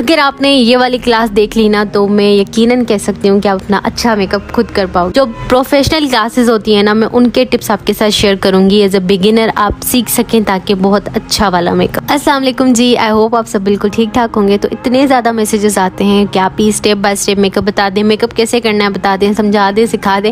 अगर आपने ये वाली क्लास देख ली ना तो मैं यकीनन कह सकती हूँ कि आप अपना अच्छा मेकअप खुद कर पाओ। जो प्रोफेशनल क्लासेस होती है ना, मैं उनके टिप्स आपके साथ शेयर करूंगी एज अ बिगिनर, आप सीख सकें ताकि बहुत अच्छा वाला मेकअप। अस्सलाम वालेकुम जी, आई होप आप सब बिल्कुल ठीक ठाक होंगे। तो इतने ज़्यादा मैसेजेस आते हैं कि आप ही स्टेप बाय स्टेप मेकअप बता दें, मेकअप कैसे करना है बता दें, समझा दें, सिखा दें।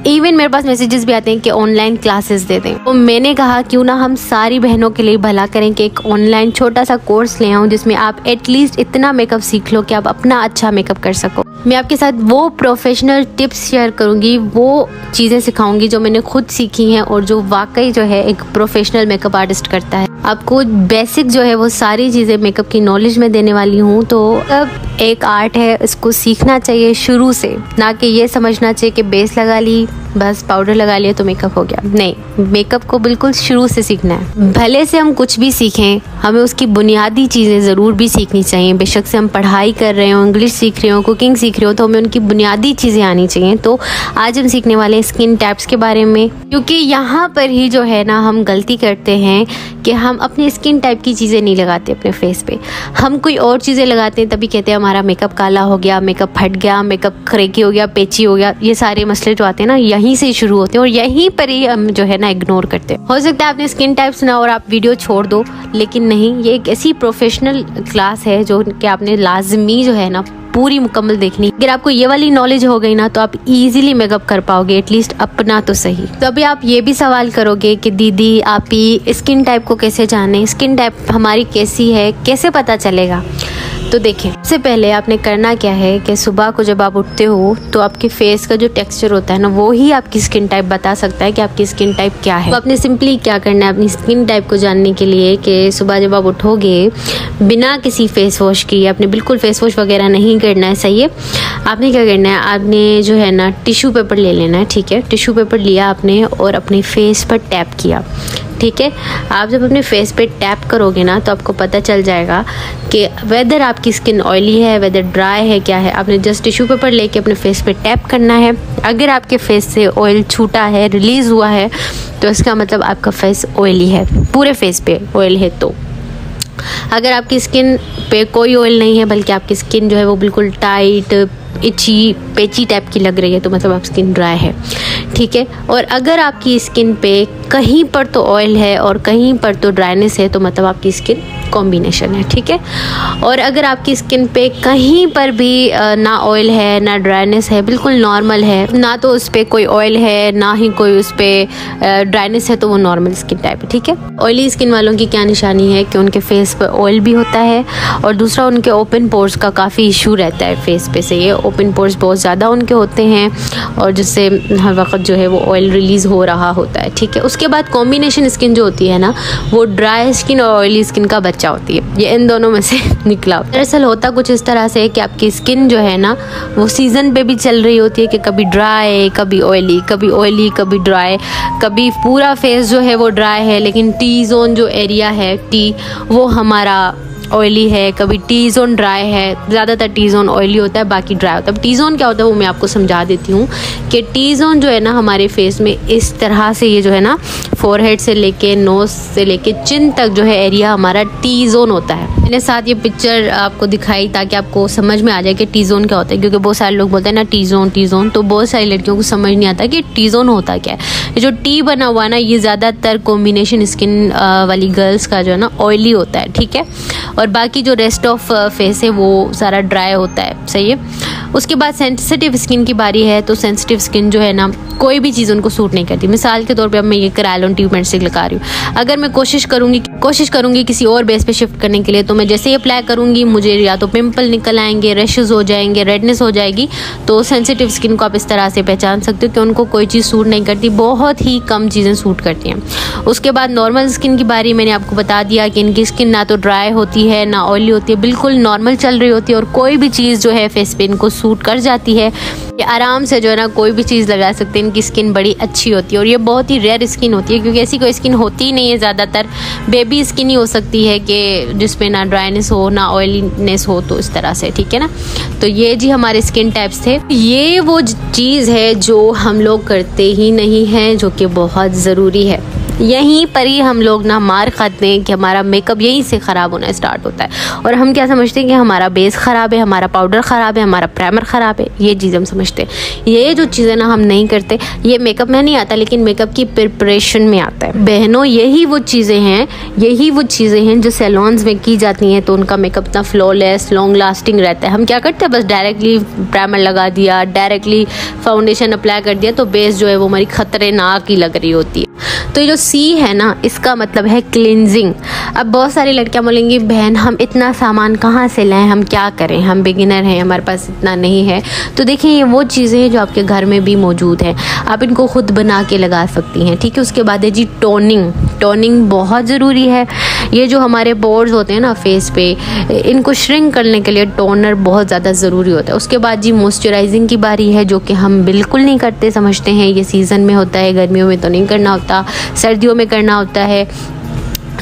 इवन मेरे पास मैसेजेस भी आते हैं कि ऑनलाइन क्लासेस दे दें। तो मैंने कहा क्यों ना हम सारी बहनों के लिए भला करें कि एक ऑनलाइन छोटा सा कोर्स ले आऊँ जिसमें आप एटलीस्ट इतना मेकअप सीख लो कि आप अपना अच्छा मेकअप कर सको। मैं आपके साथ वो प्रोफेशनल टिप्स शेयर करूँगी, वो चीज़ें सिखाऊंगी जो मैंने खुद सीखी हैं और जो वाकई जो है एक प्रोफेशनल मेकअप आर्टिस्ट करता है। आपको बेसिक जो है वो सारी चीज़ें मेकअप की नॉलेज में देने वाली हूँ। तो अब एक आर्ट है, इसको सीखना चाहिए शुरू से, ना कि ये समझना चाहिए कि बेस लगा ली बस पाउडर लगा लिया तो मेकअप हो गया। नहीं, मेकअप को बिल्कुल शुरू से सीखना है। भले से हम कुछ भी सीखें, हमें उसकी बुनियादी चीज़ें ज़रूर भी सीखनी चाहिए। बेशक से हम पढ़ाई कर रहे हो, इंग्लिश सीख रहे हो, कुकिंग सीख रहे हो, तो हमें उनकी बुनियादी चीज़ें आनी चाहिए। तो आज हम सीखने वाले हैं स्किन टाइप्स के बारे में, क्योंकि यहाँ पर ही जो है ना हम गलती करते हैं कि हम अपनी स्किन टाइप की चीज़ें नहीं लगाते अपने फेस पे। हम कोई और चीज़ें लगाते हैं, तभी कहते हैं हमारा मेकअप काला हो गया, मेकअप फट गया, मेकअप खरेकी हो गया, पेची हो गया। ये सारे मसले जो आते हैं ना यहीं से शुरू होते हैं और यहीं पर ही हम जो है ना इग्नोर करते हैं। हो सकता है आपने स्किन टाइप सुना और आप वीडियो छोड़ दो, लेकिन नहीं, ये एक ऐसी प्रोफेशनल क्लास है जो कि आपने लाजमी जो है ना पूरी मुकम्मल देखनी। अगर आपको ये वाली नॉलेज हो गई ना तो आप इजीली मेकअप कर पाओगे, एटलीस्ट अपना तो सही। तो अभी आप ये भी सवाल करोगे कि दीदी आप ही स्किन टाइप को कैसे जाने, स्किन टाइप हमारी कैसी है, कैसे पता चलेगा। तो देखें, सबसे पहले आपने करना क्या है कि सुबह को जब आप उठते हो तो आपके फेस का जो टेक्सचर होता है ना, वो ही आपकी स्किन टाइप बता सकता है कि आपकी स्किन टाइप क्या है। तो आपने सिंपली क्या करना है अपनी स्किन टाइप को जानने के लिए कि सुबह जब आप उठोगे बिना किसी फेस वॉश की, आपने बिल्कुल फेस वॉश वगैरह नहीं करना है, सही है। आपने क्या करना है, आपने जो है ना टिश्यू पेपर ले लेना है, ठीक है। टिश्यू पेपर लिया आपने और अपने फेस पर टैप किया, ठीक है। आप जब अपने फेस पे टैप करोगे ना तो आपको पता चल जाएगा कि वेदर आपकी स्किन ऑयली है, वेदर ड्राई है, क्या है। आपने जस्ट टिश्यू पेपर लेके अपने फेस पे टैप करना है। अगर आपके फेस से ऑयल छूटा है, रिलीज़ हुआ है, तो इसका मतलब आपका फेस ऑयली है, पूरे फेस पे ऑयल है। तो अगर आपकी स्किन पे कोई ऑयल नहीं है बल्कि आपकी स्किन जो है वो बिल्कुल टाइट, इची, पेची टाइप की लग रही है, तो मतलब आप स्किन ड्राई है, ठीक है। और अगर आपकी स्किन पे कहीं पर तो ऑयल है और कहीं पर तो ड्राइनेस है, तो मतलब आपकी स्किन कॉम्बिनेशन है, ठीक है। और अगर आपकी स्किन पे कहीं पर भी ना ऑयल है ना ड्राइनेस है, बिल्कुल नॉर्मल है, ना तो उस पर कोई ऑयल है ना ही कोई उस पर ड्राइनेस है, तो वो नॉर्मल स्किन टाइप है, ठीक है। ऑयली स्किन वालों की क्या निशानी है कि उनके फेस पर ऑयल भी होता है और दूसरा उनके ओपन पोर्स का काफ़ी इशू रहता है फेस पे से। ये ओपन पोर्स बहुत ज़्यादा उनके होते हैं और जिससे हर वक्त जो है वो ऑयल रिलीज़ हो रहा होता है, ठीक है। उसके बाद कॉम्बिनेशन स्किन जो होती है ना, वो ड्राई स्किन और ऑयली स्किन का बच्चा होती है। ये इन दोनों में से निकला। दरअसल होता कुछ इस तरह से कि आपकी स्किन जो है ना वो सीजन पे भी चल रही होती है कि कभी ड्राई, कभी ऑयली, कभी ऑयली, कभी ड्राई, कभी पूरा फेस जो है वो ड्राई है लेकिन टी जोन जो एरिया है, टी, वो हमारा ऑयली है। कभी टी जोन ड्राई है, ज़्यादातर टी जोन ऑयली होता है, बाकी ड्राई होता है। अब टी जोन क्या होता है वो मैं आपको समझा देती हूँ कि टी जोन जो है ना हमारे फेस में इस तरह से, ये जो है ना फोरहेड से लेके नोज से लेके चिन तक जो है एरिया हमारा टी जोन होता है। मैंने साथ ये पिक्चर आपको दिखाई ताकि आपको समझ में आ जाए कि टी जोन क्या होता है, क्योंकि बहुत सारे लोग बोलते हैं ना टी जोन, तो बहुत सारी लड़कियों को समझ नहीं आता कि टी जोन होता क्या है। जो टी बना हुआ है ना, ये ज़्यादातर कॉम्बिनेशन स्किन वाली गर्ल्स का जो है ना ऑयली होता है, ठीक है। और बाकी जो रेस्ट ऑफ फेस है वो सारा ड्राई होता है, सही है। उसके बाद सेंसिटिव स्किन की बारी है। तो सेंसिटिव स्किन जो है ना कोई भी चीज़ उनको सूट नहीं करती। मिसाल के तौर पे अब मैं ये करायलोन ट्यूबमेंट स्टिक लगा रही हूँ, अगर मैं कोशिश करूँगी किसी और बेस पे शिफ्ट करने के लिए, तो मैं जैसे ही अप्लाई करूँगी मुझे या तो पिंपल निकल आएंगे, रैशेज हो जाएंगे, रेडनेस हो जाएगी। तो सेंसिटिव स्किन को आप इस तरह से पहचान सकते हो कि उनको कोई चीज़ सूट नहीं करती, बहुत ही कम चीज़ें सूट करती हैं। उसके बाद नॉर्मल स्किन की बारी मैंने आपको बता दिया कि इनकी स्किन ना तो ड्राई होती है ना ऑयली होती है, बिल्कुल नॉर्मल चल रही होती है और कोई भी चीज़ जो है फेस पे इनको सूट कर जाती है। ये आराम से जो है ना कोई भी चीज़ लगा सकते हैं, इनकी स्किन बड़ी अच्छी होती है और ये बहुत ही रेयर स्किन होती है, क्योंकि ऐसी कोई स्किन होती ही नहीं है। ज़्यादातर बेबी स्किन ही हो सकती है कि जिसमें ना ड्राइनेस हो ना ऑयलीनेस हो, तो इस तरह से, ठीक है ना। तो ये जी हमारे स्किन टाइप्स थे। ये वो चीज़ है जो हम लोग करते ही नहीं हैं, जो कि बहुत ज़रूरी है। यहीं पर ही हम लोग ना मार खाते हैं कि हमारा मेकअप यहीं से ख़राब होना स्टार्ट होता है। और हम क्या समझते हैं कि हमारा बेस ख़राब है, हमारा पाउडर ख़राब है, हमारा प्राइमर ख़राब है, ये चीज़ हम समझते हैं। ये जो चीज़ें ना हम नहीं करते, ये मेकअप में नहीं आता लेकिन मेकअप की प्रिपरेशन में आता है। बहनों, यही वो चीज़ें हैं जो सैलून्स में की जाती हैं, तो उनका मेकअप इतना फ्लॉलेस लॉन्ग लास्टिंग रहता है। हम क्या करते हैं, बस डायरेक्टली प्राइमर लगा दिया, डायरेक्टली फाउंडेशन अप्लाई कर दिया, तो बेस जो है वो हमारी खतरनाक ही लग रही होती है। तो ये जो सी है ना, इसका मतलब है क्लिनजिंग। अब बहुत सारी लड़कियां बोलेंगी बहन हम इतना सामान कहाँ से लाएं, हम क्या करें, हम बिगिनर हैं, हमारे पास इतना नहीं है। तो देखिए ये वो चीज़ें हैं जो आपके घर में भी मौजूद हैं, आप इनको खुद बना के लगा सकती हैं, ठीक है। उसके बाद है जी टोनिंग बहुत ज़रूरी है। ये जो हमारे पोर्स होते हैं ना फेस पे, इनको श्रिंक करने के लिए टोनर बहुत ज़्यादा ज़रूरी होता है। उसके बाद जी मॉइस्चराइजिंग की बारी है, जो कि हम बिल्कुल नहीं करते, समझते हैं ये सीज़न में होता है, गर्मियों में तो नहीं करना होता, सर्दियों में करना होता है।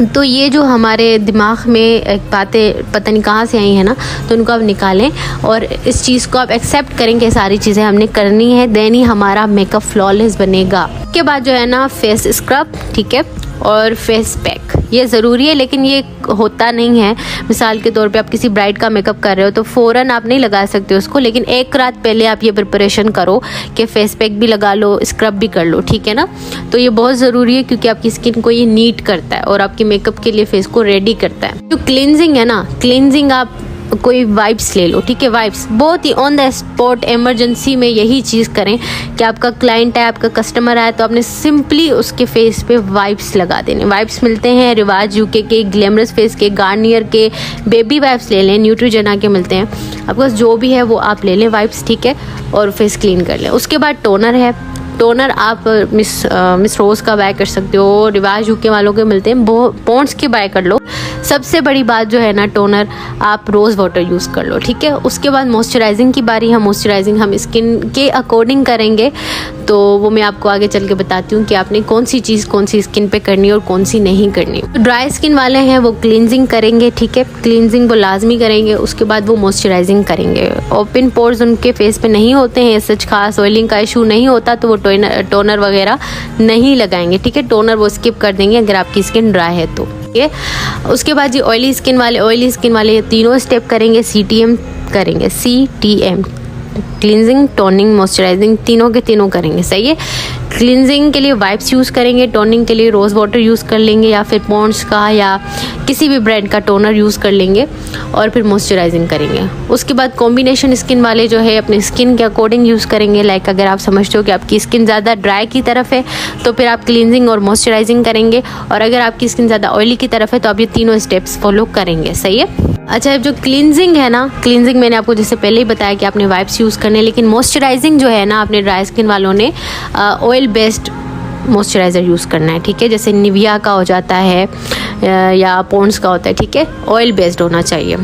तो ये जो हमारे दिमाग में एक बातें पता नहीं कहाँ से आई है ना, तो उनको आप निकालें और इस चीज़ को आप एक्सेप्ट करें कि सारी चीज़ें हमने करनी है, देन ही हमारा मेकअप फ्लॉलेस बनेगा। उसके बाद जो है ना फेस स्क्रब, ठीक है, और फेस पैक, ये ज़रूरी है लेकिन ये होता नहीं है। मिसाल के तौर पे आप किसी ब्राइड का मेकअप कर रहे हो तो फ़ौरन आप नहीं लगा सकते उसको, लेकिन एक रात पहले आप ये प्रिपरेशन करो कि फेस पैक भी लगा लो, स्क्रब भी कर लो, ठीक है ना। तो ये बहुत ज़रूरी है क्योंकि आपकी स्किन को ये नीट करता है और आपकी मेकअप के लिए फेस को रेडी करता है। जो क्लिनजिंग है ना, क्लिनजिंग आप कोई वाइप्स ले लो, ठीक है। वाइप्स बहुत ही ऑन द स्पॉट इमरजेंसी में यही चीज़ करें कि आपका क्लाइंट है, आपका कस्टमर आया, तो आपने सिंपली उसके फेस पे वाइप्स लगा देने। वाइप्स मिलते हैं रिवाज यूके के, ग्लैमरस फेस के, गार्नियर के, बेबी वाइप्स ले लें, न्यूट्रीजेना के मिलते हैं, आपके पास जो भी है वो आप ले लें वाइप्स, ठीक है, और फेस क्लीन कर लें। उसके बाद टोनर है, टोनर आप मिस रोज़ का बाय कर सकते हो, रिवाज यूके वालों के मिलते हैं, पॉन्ड्स के बाय कर लो। सबसे बड़ी बात जो है ना, टोनर आप रोज़ वाटर यूज़ कर लो, ठीक है। उसके बाद मॉइस्चराइजिंग की बारी है। मॉइस्चराइजिंग हम स्किन के अकॉर्डिंग करेंगे, तो वो मैं आपको आगे चल के बताती हूँ कि आपने कौन सी चीज़ कौन सी स्किन पे करनी है और कौन सी नहीं करनी। तो ड्राई स्किन वाले हैं वो क्लींजिंग करेंगे, ठीक है, क्लींजिंग वो लाजमी करेंगे। उसके बाद वो मॉइस्चराइजिंग करेंगे। ओपन पोर्स उनके फेस पे नहीं होते हैं, सच खास ऑयलिंग का इशू नहीं होता, तो वो टोनर वगैरह नहीं लगाएंगे, ठीक है। टोनर वो स्किप कर देंगे अगर आपकी स्किन ड्राई है तो, ठीक है। उसके बाद जी ऑयली स्किन वाले ये तीनों स्टेप करेंगे, CTM करेंगे, CTM, क्लींजिंग, टोनिंग, मॉइस्चराइजिंग, तीनों के तीनों करेंगे, सही है। क्लींजिंग के लिए वाइप्स यूज़ करेंगे, टोनिंग के लिए रोज़ वाटर यूज़ कर लेंगे या फिर पॉन्ड्स का या किसी भी ब्रांड का टोनर यूज़ कर लेंगे और फिर मॉइस्चराइजिंग करेंगे। उसके बाद कॉम्बिनेशन स्किन वाले जो है अपने स्किन के अकॉर्डिंग यूज़ करेंगे। लाइक अगर आप समझते हो कि आपकी स्किन ज़्यादा ड्राई की तरफ है तो फिर आप क्लींजिंग और मॉइस्चराइजिंग करेंगे, और अगर आपकी स्किन ज़्यादा ऑयली की तरफ है तो आप ये तीनों स्टेप्स फॉलो करेंगे, सही है। अच्छा, जो क्लींजिंग है ना, क्लींजिंग मैंने आपको जैसे पहले ही बताया कि आपने वाइप्स यूज़ करने, लेकिन मॉइस्चराइजिंग जो है ना, आपने ड्राई स्किन वालों ने ऑयल बेस्ड मॉइस्चराइज़र यूज़ करना है, ठीक है। जैसे निविया का हो जाता है या पॉन्ड्स का होता है, ठीक है, ऑयल बेस्ड होना चाहिए।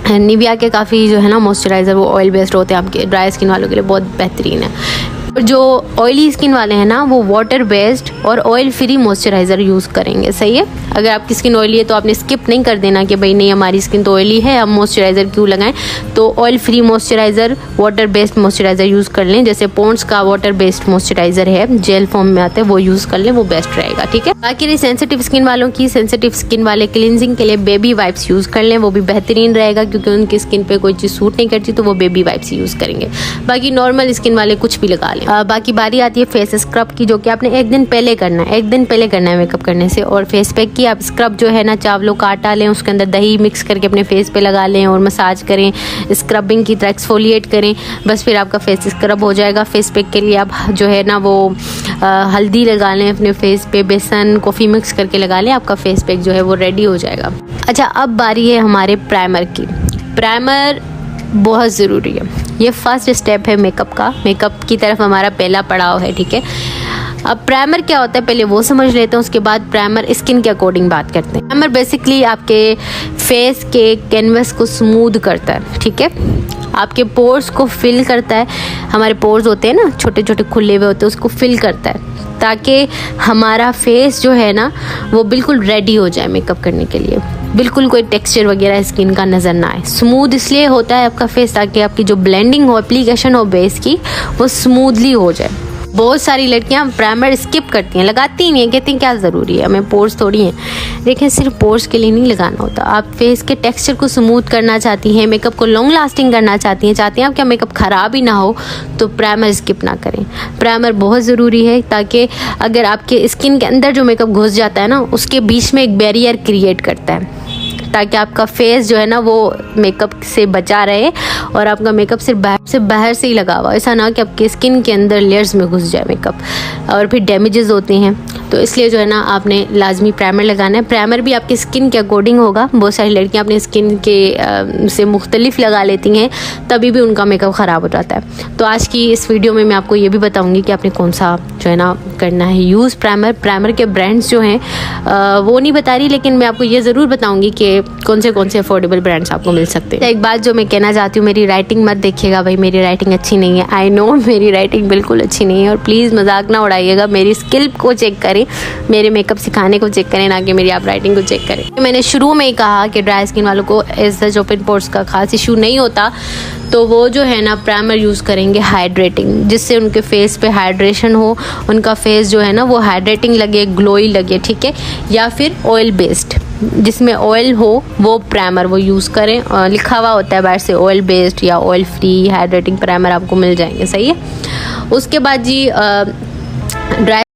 निविया के काफ़ी जो है ना मॉइस्चराइज़र वो ऑयल बेस्ड होते हैं, आपके ड्राई स्किन वालों के लिए बहुत बेहतरीन है। जो ऑयली स्किन वाले हैं ना, वो वाटर बेस्ड और ऑयल फ्री मॉइस्चराइज़र यूज़ करेंगे, सही है। अगर आपकी स्किन ऑयली है तो आपने स्किप नहीं कर देना कि भाई नहीं हमारी स्किन तो ऑयली है, हम मॉइस्चराइज़र क्यों लगाएं। तो oil free moisturiser, water based moisturiser use कर लें। जैसे पॉन्ड्स का वाटर बेस्ड मॉइस्चराइज़र है, जेल फॉर्म में आता है, वो यूज़ कर लें, वो बेस्ट रहेगा, ठीक है। बाकी रही सेंसिटिव स्किन वालों की, सेंसिटिव स्किन वाले क्लींजिंग के लिए बेबी वाइप्स यूज़ कर लें, वो भी बेहतरीन रहेगा क्योंकि उनकी स्किन पे कोई चीज़ सूट नहीं करती, तो वो बेबी वाइप्स यूज़ करेंगे। बाकी नॉर्मल स्किन वाले कुछ भी लगा लें। बाकी बारी आती है फेस स्क्रब की, जो कि आपने एक दिन पहले करना है, एक दिन पहले करना है मेकअप करने से। और फेस पैक की आप स्क्रब जो है ना, चावलों का आटा लें, उसके अंदर दही मिक्स करके अपने फेस पे लगा लें और मसाज करें, स्क्रबिंग की तरह एक्सफोलिएट करें, बस फिर आपका फेस स्क्रब हो जाएगा। फेस पैक के लिए आप जो है ना वो हल्दी लगा लें अपने फेस पे, बेसन कॉफ़ी मिक्स करके लगा लें, आपका फेस पैक जो है वो रेडी हो जाएगा। अच्छा, अब बारी है हमारे प्राइमर की। प्राइमर बहुत ज़रूरी है, ये फर्स्ट स्टेप है मेकअप का, मेकअप की तरफ हमारा पहला पड़ाव है, ठीक है। अब प्राइमर क्या होता है पहले वो समझ लेते हैं, उसके बाद प्राइमर स्किन के अकॉर्डिंग बात करते हैं। प्राइमर बेसिकली आपके फेस के कैनवस को स्मूथ करता है, ठीक है, आपके पोर्स को फिल करता है। हमारे पोर्स होते हैं ना छोटे छोटे खुले हुए होते हैं, उसको फिल करता है ताकि हमारा फेस जो है ना वो बिल्कुल रेडी हो जाए मेकअप करने के लिए, बिल्कुल कोई टेक्सचर वगैरह स्किन का नज़र ना आए। स्मूथ इसलिए होता है आपका फेस ताकि आपकी जो ब्लेंडिंग हो, एप्लीकेशन हो बेस की, वो स्मूथली हो जाए। बहुत सारी लड़कियां प्राइमर स्किप करती हैं, लगाती ही नहीं है, कहती हैं क्या ज़रूरी है, हमें पोर्स थोड़ी हैं। देखें, सिर्फ पोर्स के लिए नहीं लगाना होता। आप फेस के टेक्सचर को स्मूथ करना चाहती हैं, मेकअप को लॉन्ग लास्टिंग करना चाहती हैं आपका मेकअप ख़राब ही ना हो, तो प्राइमर स्किप ना करें। प्राइमर बहुत ज़रूरी है, ताकि अगर आपके स्किन के अंदर जो मेकअप घुस जाता है ना, उसके बीच में एक बैरियर क्रिएट करता है, ताकि आपका फेस जो है ना वो मेकअप से बचा रहे और आपका मेकअप सिर्फ बाहर से ही लगा हुआ, ऐसा ना कि आपके स्किन के अंदर लेयर्स में घुस जाए मेकअप और फिर डैमेजेस होते हैं। तो इसलिए जो है ना आपने लाजमी प्राइमर लगाना है। प्राइमर भी आपकी स्किन के अकॉर्डिंग होगा। बहुत सारी लड़कियां अपनी स्किन के से मुख्तलिफ लगा लेती हैं, तभी भी उनका मेकअप ख़राब हो जाता है। तो आज की इस वीडियो में मैं आपको ये भी बताऊँगी कि आपने कौन सा जो है ना करना है यूज़ प्राइमर के ब्रांड्स जो हैं वो नहीं बता रही, लेकिन मैं आपको ये ज़रूर बताऊँगी कि कौन से अफोर्डेबल ब्रांड्स आपको मिल सकते हैं। एक बात जो मैं कहना चाहती हूँ, मेरी राइटिंग मत देखिएगा भाई, मेरी राइटिंग अच्छी नहीं है। आई नो मेरी राइटिंग बिल्कुल अच्छी नहीं है, और प्लीज़ मजाक ना उड़ाइएगा। मेरी स्किल को चेक करें, मेरे मेकअप सिखाने को चेक करें, ना कि मेरी आप राइटिंग को चेक करें। मैंने शुरू में ही कहा कि ड्राई स्किन वालों को एज सच ओपन पोर्स का खास इशू नहीं होता, तो वो जो है ना प्राइमर यूज़ करेंगे हाइड्रेटिंग, जिससे उनके फेस पे हाइड्रेशन हो, उनका फेस जो है ना वो हाइड्रेटिंग लगे, ग्लोई लगे, ठीक है। या फिर ऑयल बेस्ड, जिसमें ऑयल हो वो प्राइमर वो यूज़ करें। लिखा हुआ होता है बाहर से ऑयल बेस्ड या ऑयल फ्री हाइड्रेटिंग प्राइमर आपको मिल जाएंगे, सही है। उसके बाद जी ड्राई